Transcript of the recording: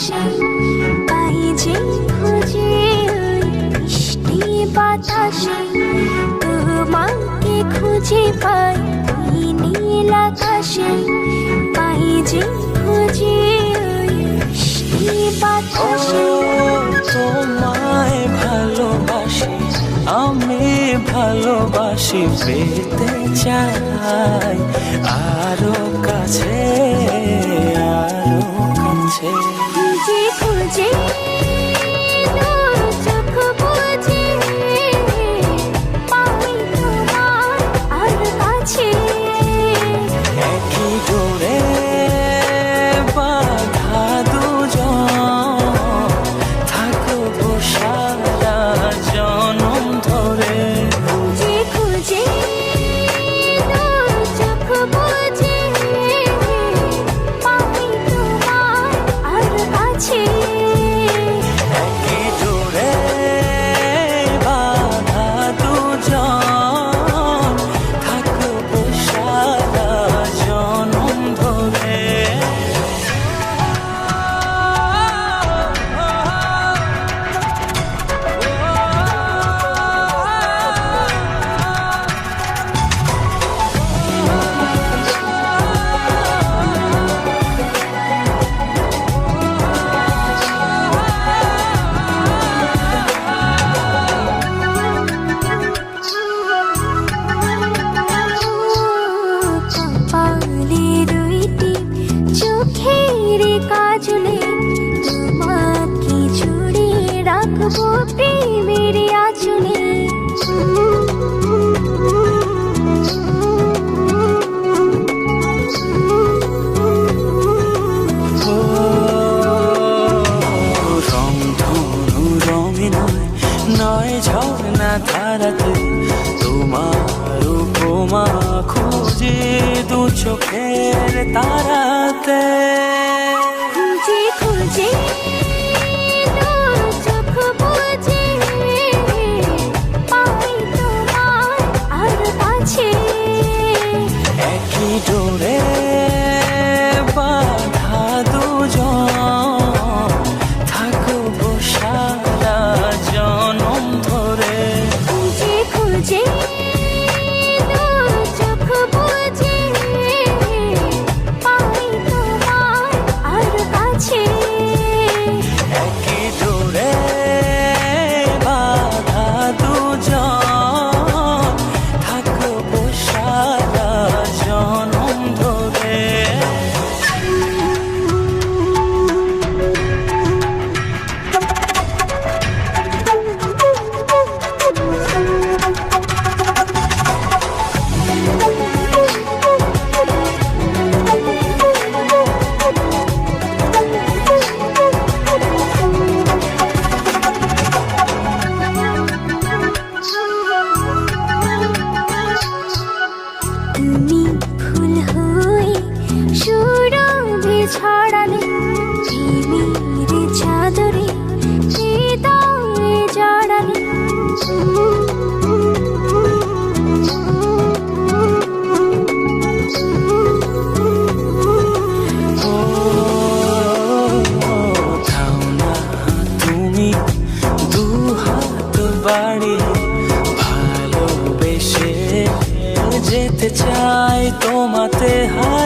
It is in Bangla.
আকাশে পাই যে খুঁজে ওই মিষ্টি বাতাসে তোমাকে খুঁজে পাই ওই নীল আকাশে পাই যে খুঁজে ওই মিষ্টি বাতাসে তোমায় ভালোবাসি আমি ভালোবাসি পেতে চাই আরো কাছে আরো কাছে খুঁজে খুঁজে তোর চোখ বুঝে পাই তোমার আর কাছে একই ডোরে বাঁধা দুজন থাকবো সারা জনম ধরে খুঁজে খুঁজে তোর চোখ বুঝে পাই তোমার আর কাছে একই ডোরে বাঁধা দুজন থাকবো সারা জনম ধরে কপালে দুইটি চোখের কাজলে তোমাকে জুড়ে রাখবো প্রেমের আঁচলে রং ধনু রঙে নয় নয় ঝর্ণা ধারাতে তোমার উপমা খুঁজে দু চোখের তারাতে খুঁজে খুঁজে তোর চোখ বুঝে পাই তোমার আর কাছে একই ডোরে বাঁধা দুজন থাকবো সারা জনম ধরে খুঁজে খুঁজে তোর চোখ বুঝে পাই তোমার আর কাছে একই ডোরে বাঁধা দুজন থাকবো সারা জনম ধরে তুমি ফুল হয়ে সুরভি ছড়ালে প্রেমের চাদরে হৃদয়ে জড়ালে ও থাও না তুমি দু হাত বাড়িয়ে ভালোবেসে যেতে চাই তোমাতে হার